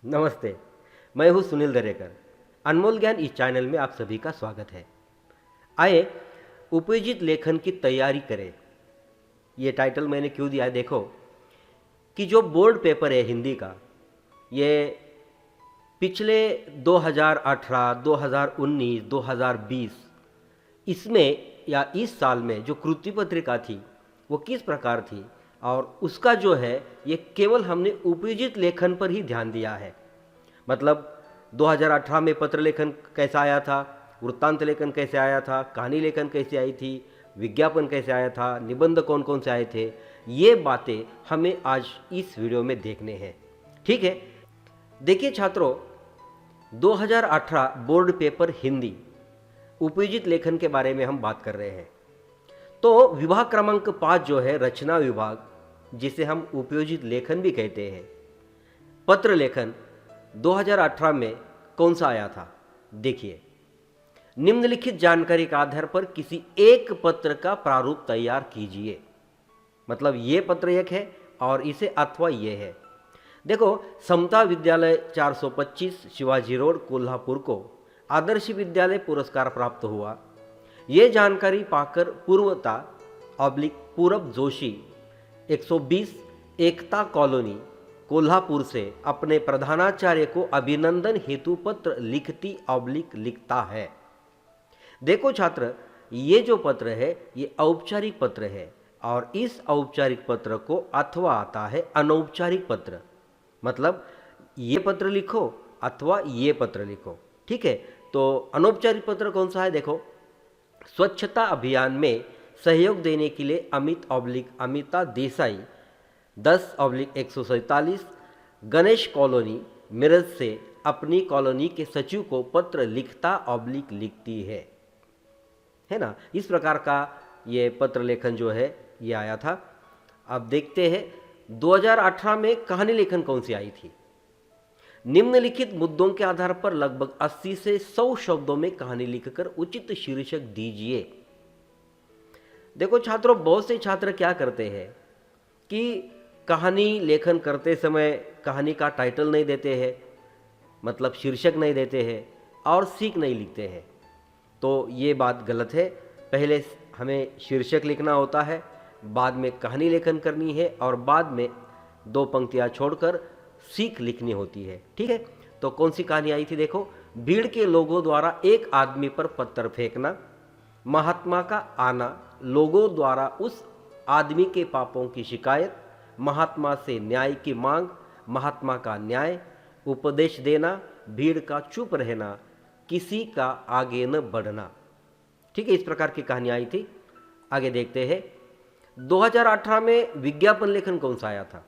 नमस्ते। मैं हूं सुनील दरेकर। अनमोल ज्ञान इस चैनल में आप सभी का स्वागत है। आइए उपयोजित लेखन की तैयारी करें। ये टाइटल मैंने क्यों दिया है, देखो कि जो बोर्ड पेपर है हिंदी का, ये पिछले 2018, 2019, 2020 इसमें या इस साल में जो कृति पत्रिका थी वो किस प्रकार थी, और उसका जो है ये केवल हमने उपयोजित लेखन पर ही ध्यान दिया है। मतलब 2018 में पत्र लेखन कैसा आया था, वृत्तांत लेखन कैसे आया था, कहानी लेखन कैसे आई थी, विज्ञापन कैसे आया था, निबंध कौन कौन से आए थे, ये बातें हमें आज इस वीडियो में देखने हैं। ठीक है, देखिए छात्रों, 2018 बोर्ड पेपर हिंदी उपयोजित लेखन के बारे में हम बात कर रहे हैं। तो विभाग क्रमांक 5 जो है रचना विभाग, जिसे हम उपयोजित लेखन भी कहते हैं, पत्र लेखन 2018 में कौन सा आया था। देखिए, निम्नलिखित जानकारी के आधार पर किसी एक पत्र का प्रारूप तैयार कीजिए। मतलब ये पत्र एक है और इसे अथवा ये है। देखो, समता विद्यालय 425 शिवाजी रोड कोल्हापुर को आदर्श विद्यालय पुरस्कार प्राप्त हुआ। ये जानकारी पाकर पूर्वता पूरब जोशी 120 एकता कॉलोनी कोल्हापुर से अपने प्रधानाचार्य को अभिनंदन हेतु पत्र लिखता है। देखो छात्र, ये जो पत्र है ये औपचारिक पत्र है, और इस औपचारिक पत्र को अथवा आता है अनौपचारिक पत्र। मतलब ये पत्र लिखो अथवा ये पत्र लिखो। ठीक है, तो अनौपचारिक पत्र कौन सा है, देखो, स्वच्छता अभियान में सहयोग देने के लिए अमिता देसाई 10/147 गणेश कॉलोनी मिरज से अपनी कॉलोनी के सचिव को पत्र लिखती है ना। इस प्रकार का ये पत्र लेखन जो है ये आया था। अब देखते हैं 2018 में कहानी लेखन कौन सी आई थी। निम्नलिखित मुद्दों के आधार पर लगभग 80 से 100 शब्दों में कहानी लिखकर उचित शीर्षक दीजिए। देखो छात्रों, बहुत से छात्र क्या करते हैं कि कहानी लेखन करते समय कहानी का टाइटल नहीं देते हैं, मतलब शीर्षक नहीं देते हैं, और सीख नहीं लिखते हैं। तो ये बात गलत है। पहले हमें शीर्षक लिखना होता है, बाद में कहानी लेखन करनी है, और बाद में 2 पंक्तियाँ छोड़कर सीख लिखनी होती है। ठीक है, तो कौन सी कहानी आई थी, देखो, भीड़ के लोगों द्वारा एक आदमी पर पत्थर फेंकना, महात्मा का आना, लोगों द्वारा उस आदमी के पापों की शिकायत, महात्मा से न्याय की मांग, महात्मा का न्याय, उपदेश देना, भीड़ का चुप रहना, किसी का आगे न बढ़ना। ठीक है, इस प्रकार की कहानी आई थी। आगे देखते हैं 2018 में विज्ञापन लेखन कौन सा आया था।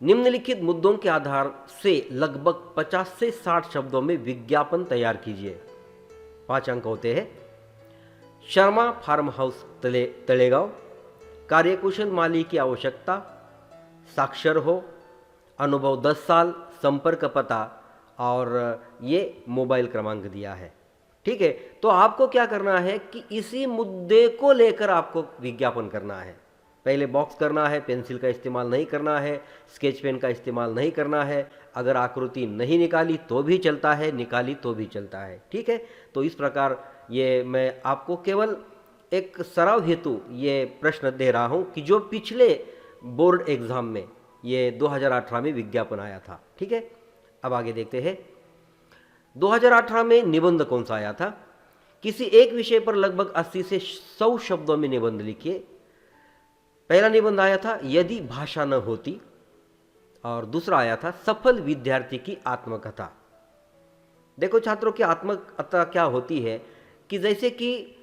निम्नलिखित मुद्दों के आधार से लगभग 50 से 60 शब्दों में विज्ञापन तैयार कीजिए। 5 अंक होते हैं। शर्मा फार्म हाउस तलेगांव, कार्यकुशल माली की आवश्यकता, साक्षर हो, अनुभव 10 साल, संपर्क पता, और ये मोबाइल क्रमांक दिया है। ठीक है, तो आपको क्या करना है कि इसी मुद्दे को लेकर आपको विज्ञापन करना है। पहले बॉक्स करना है, पेंसिल का इस्तेमाल नहीं करना है, स्केच पेन का इस्तेमाल नहीं करना है। अगर आकृति नहीं निकाली तो भी चलता है, निकाली तो भी चलता है। ठीक है, तो इस प्रकार ये मैं आपको केवल एक सराव हेतु ये प्रश्न दे रहा हूँ कि जो पिछले बोर्ड एग्जाम में ये 2018 में विज्ञापन आया था। ठीक है, अब आगे देखते हैं 2018 में निबंध कौन सा आया था। किसी एक विषय पर लगभग 80 से 100 शब्दों में निबंध लिखिए। पहला निबंध आया था यदि भाषा न होती, और दूसरा आया था सफल विद्यार्थी की आत्मकथा। देखो छात्रों, की आत्मकथा क्या होती है कि जैसे कि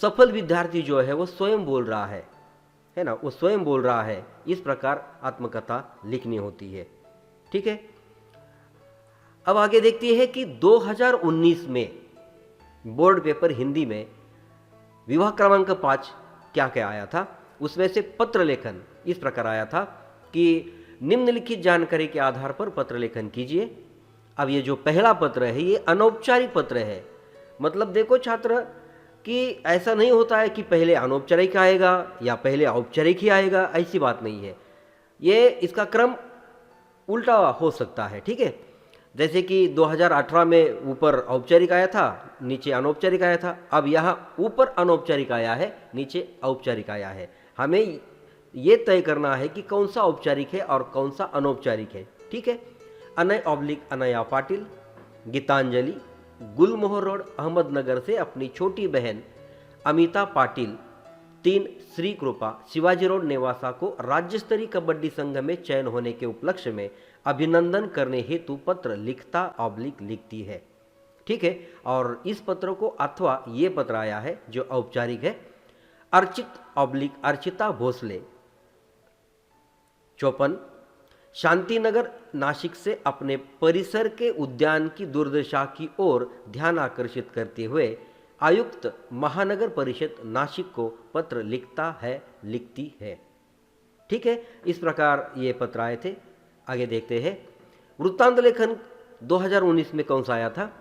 सफल विद्यार्थी जो है वो स्वयं बोल रहा है ना, वो स्वयं बोल रहा है, इस प्रकार आत्मकथा लिखनी होती है। ठीक है, अब आगे देखते हैं कि 2019 में बोर्ड पेपर हिंदी में विभाग क्रमांक 5 क्या क्या आया था। उसमें से पत्र लेखन इस प्रकार आया था कि निम्नलिखित जानकारी के आधार पर पत्र लेखन कीजिए। अब ये जो पहला पत्र है ये अनौपचारिक पत्र है। मतलब देखो छात्र कि ऐसा नहीं होता है कि पहले अनौपचारिक आएगा या पहले औपचारिक ही आएगा, ऐसी बात नहीं है। ये इसका क्रम उल्टा हो सकता है, ठीक है। जैसे कि 2018 में ऊपर औपचारिक आया था, नीचे अनौपचारिक आया था, अब यहाँ ऊपर अनौपचारिक आया है, नीचे औपचारिक आया है। हमें ये तय करना है कि कौन सा औपचारिक है और कौन सा अनौपचारिक है, ठीक है। अनय ऑब्लिक अनया पाटिल गीतांजलि गुलमोहर रोड अहमदनगर से अपनी छोटी बहन अमिता पाटिल 3 श्री कृपा शिवाजी रोड नेवासा को राज्य स्तरीय कबड्डी संघ में चयन होने के उपलक्ष्य में अभिनंदन करने हेतु पत्र लिखता ऑब्लिक लिखती है, ठीक है। और इस पत्र को अथवा ये पत्र आया है जो औपचारिक है, अर्चित ऑब्लिक अर्चिता भोसले 54 शांतिनगर नासिक से अपने परिसर के उद्यान की दुर्दशा की ओर ध्यान आकर्षित करते हुए आयुक्त महानगर परिषद नासिक को पत्र लिखता है लिखती है, ठीक है। इस प्रकार ये पत्र आए थे। आगे देखते हैं वृत्तांत लेखन 2019 में कौन सा आया था।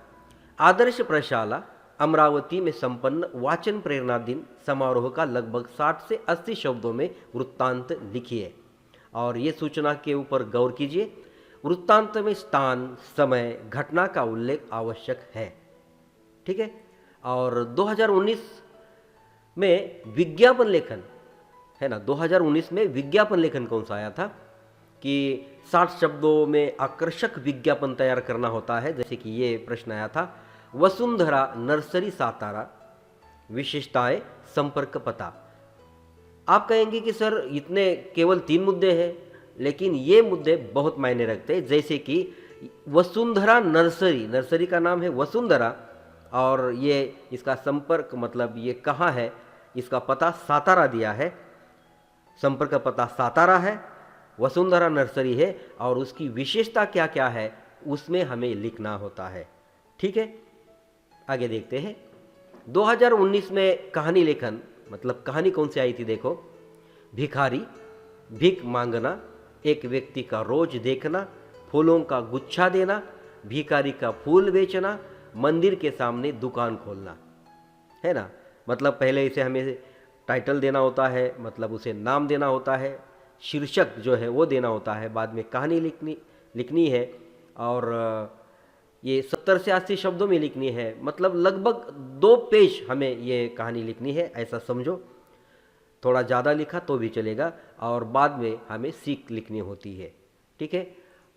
आदर्श प्रशाला अमरावती में संपन्न वाचन प्रेरणा दिन समारोह का लगभग 60 से 80 शब्दों में वृत्तांत लिखिए और ये सूचना के ऊपर गौर कीजिए। वृत्तांत में स्थान समय घटना का उल्लेख आवश्यक है, ठीक है। और 2019 में विज्ञापन लेखन है ना, 2019 में विज्ञापन लेखन कौन सा आया था कि 60 शब्दों में आकर्षक विज्ञापन तैयार करना होता है। जैसे कि ये प्रश्न आया था, वसुंधरा नर्सरी सातारा विशेषताएं संपर्क पता। आप कहेंगे कि सर इतने केवल 3 मुद्दे हैं, लेकिन ये मुद्दे बहुत मायने रखते हैं। जैसे कि वसुंधरा नर्सरी, नर्सरी का नाम है वसुंधरा और ये इसका संपर्क मतलब ये कहाँ है, इसका पता सातारा दिया है, संपर्क पता सातारा है, वसुंधरा नर्सरी है और उसकी विशेषता क्या क्या है उसमें हमें लिखना होता है, ठीक है। आगे देखते हैं 2019 में कहानी लेखन मतलब कहानी कौन सी आई थी। देखो, भिखारी भीख मांगना, एक व्यक्ति का रोज देखना, फूलों का गुच्छा देना, भिखारी का फूल बेचना, मंदिर के सामने दुकान खोलना, है ना। मतलब पहले इसे हमें टाइटल देना होता है, मतलब उसे नाम देना होता है, शीर्षक जो है वो देना होता है, बाद में कहानी लिखनी है और ये 70 से 80 शब्दों में लिखनी है। मतलब लगभग 2 पेज हमें ये कहानी लिखनी है, ऐसा समझो। थोड़ा ज़्यादा लिखा तो भी चलेगा और बाद में हमें सीख लिखनी होती है, ठीक है।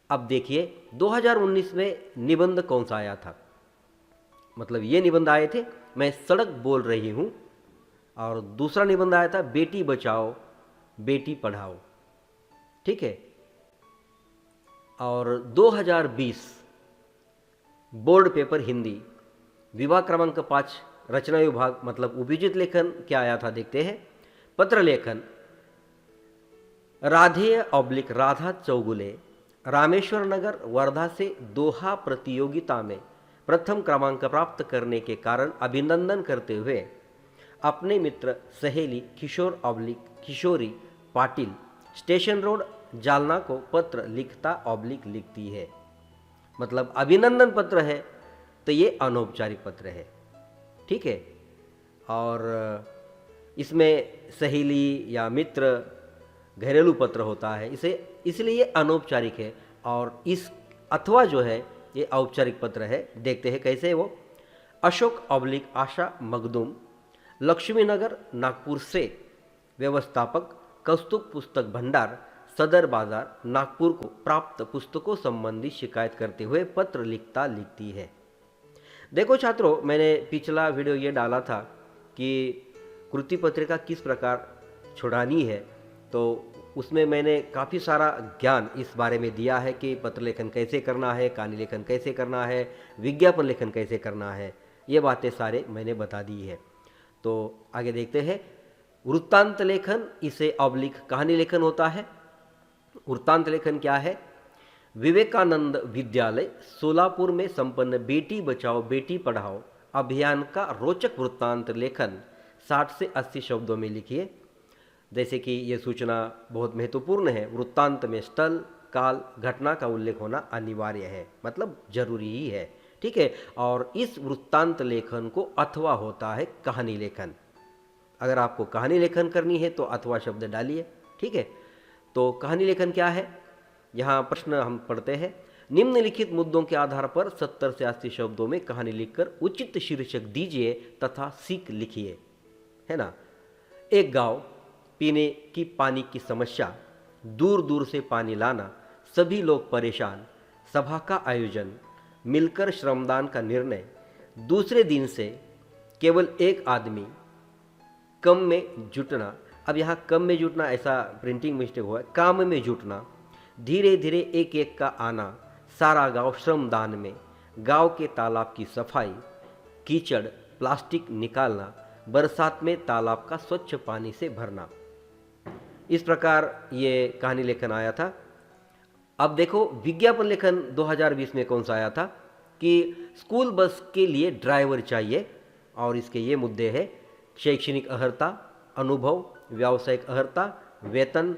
अब देखिए 2019 में निबंध कौन सा आया था। मतलब ये निबंध आए थे, मैं सड़क बोल रही हूँ, और दूसरा निबंध आया था बेटी बचाओ बेटी पढ़ाओ, ठीक है। और 2020 बोर्ड पेपर हिंदी विभाग क्रमांक 5 रचना विभाग मतलब उपयोजित लेखन क्या आया था देखते हैं। पत्र लेखन राधेय ऑब्लिक राधा चौगुले रामेश्वर नगर वर्धा से दोहा प्रतियोगिता में प्रथम क्रमांक प्राप्त करने के कारण अभिनंदन करते हुए अपने मित्र सहेली किशोर ऑब्लिक किशोरी पाटिल स्टेशन रोड जालना को पत्र लिखता ऑब्लिक लिखती है। मतलब अभिनंदन पत्र है तो ये अनौपचारिक पत्र है, ठीक है। और इसमें सहेली या मित्र घरेलू पत्र होता है, इसे इसलिए ये अनौपचारिक है। और इस अथवा जो है ये औपचारिक पत्र है। देखते हैं कैसे वो। अशोक ऑब्लिक आशा मखदूम लक्ष्मी नगर नागपुर से व्यवस्थापक कौस्तुभ पुस्तक भंडार सदर बाजार नागपुर को प्राप्त पुस्तकों संबंधी शिकायत करते हुए पत्र लिखता लिखती है। देखो छात्रों, मैंने पिछला वीडियो ये डाला था कि कृति पत्रिका किस प्रकार छुड़ानी है, तो उसमें मैंने काफ़ी सारा ज्ञान इस बारे में दिया है कि पत्र लेखन कैसे करना है, कहानी लेखन कैसे करना है, विज्ञापन लेखन कैसे करना है, ये बातें सारे मैंने बता दी है। तो आगे देखते हैं। वृत्तांत लेखन इसे ऑब्लिक कहानी लेखन होता है। वृत्तांत लेखन क्या है? विवेकानंद विद्यालय सोलापुर में संपन्न बेटी बचाओ बेटी पढ़ाओ अभियान का रोचक वृत्तांत लेखन 60 से 80 शब्दों में लिखिए। जैसे कि ये सूचना बहुत महत्वपूर्ण है, वृत्तांत में स्थल काल घटना का उल्लेख होना अनिवार्य है, मतलब जरूरी ही है, ठीक है। और इस वृत्तांत लेखन को अथवा होता है कहानी लेखन। अगर आपको कहानी लेखन करनी है तो अथवा शब्द डालिए, ठीक है। तो कहानी लेखन क्या है? यहाँ प्रश्न हम पढ़ते हैं, निम्नलिखित मुद्दों के आधार पर 70 से 80 शब्दों में कहानी लिखकर उचित शीर्षक दीजिए तथा सीख लिखिए। है ना। एक गांव, पीने की पानी की समस्या, दूर दूर से पानी लाना, सभी लोग परेशान, सभा का आयोजन, मिलकर श्रमदान का निर्णय, दूसरे दिन से केवल एक आदमी, कम में जुटना। अब यहाँ कम में जुटना ऐसा प्रिंटिंग मिस्टेक हुआ है, काम में जुटना, धीरे धीरे एक एक का आना, सारा गांव श्रमदान में, गांव के तालाब की सफाई, कीचड़ प्लास्टिक निकालना, बरसात में तालाब का स्वच्छ पानी से भरना। इस प्रकार ये कहानी लेखन आया था। अब देखो विज्ञापन लेखन 2020 में कौन सा आया था कि स्कूल बस के लिए ड्राइवर चाहिए, और इसके ये मुद्दे हैं, शैक्षणिक अर्हता, अनुभव, व्यावसायिक अर्हता, वेतन,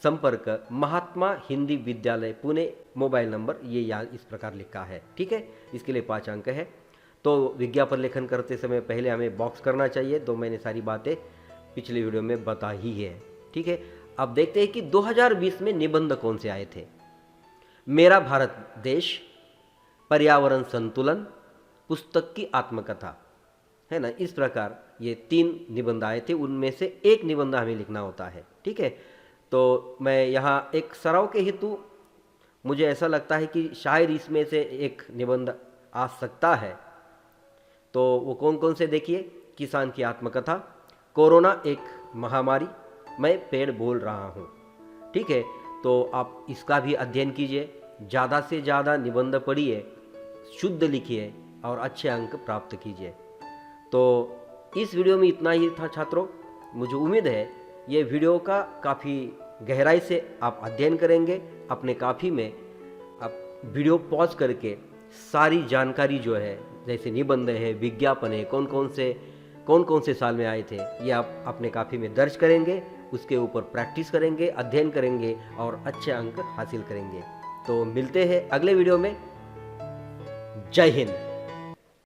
संपर्क, महात्मा हिंदी विद्यालय पुणे, मोबाइल नंबर, ये यहाँ इस प्रकार लिखा है। ठीक है, इसके लिए 5 अंक है। तो विज्ञापन लेखन करते समय पहले हमें बॉक्स करना चाहिए, तो मैंने सारी बातें पिछले वीडियो में बता ही है। ठीक है, अब देखते हैं कि 2020 में निबंध कौन से आए थे। मेरा भारत देश, पर्यावरण संतुलन, पुस्तक की आत्मकथा। है ना। इस प्रकार ये 3 निबंध आए थे, उनमें से एक निबंध हमें लिखना होता है। ठीक है, तो मैं यहाँ एक सराव के हेतु मुझे ऐसा लगता है कि शायद इसमें से एक निबंध आ सकता है। तो वो कौन कौन से देखिए, किसान की आत्मकथा, कोरोना एक महामारी, मैं पेड़ बोल रहा हूँ। ठीक है, तो आप इसका भी अध्ययन कीजिए, ज़्यादा से ज़्यादा निबंध पढ़िए, शुद्ध लिखिए और अच्छे अंक प्राप्त कीजिए। तो इस वीडियो में इतना ही था छात्रों। मुझे उम्मीद है ये वीडियो का काफ़ी गहराई से आप अध्ययन करेंगे। अपने काफ़ी में आप वीडियो पॉज करके सारी जानकारी जो है, जैसे निबंध है, विज्ञापन है, कौन कौन से साल में आए थे, ये आप अपने काफ़ी में दर्ज करेंगे, उसके ऊपर प्रैक्टिस करेंगे, अध्ययन करेंगे और अच्छे अंक हासिल करेंगे। तो मिलते हैं अगले वीडियो में। जय हिंद।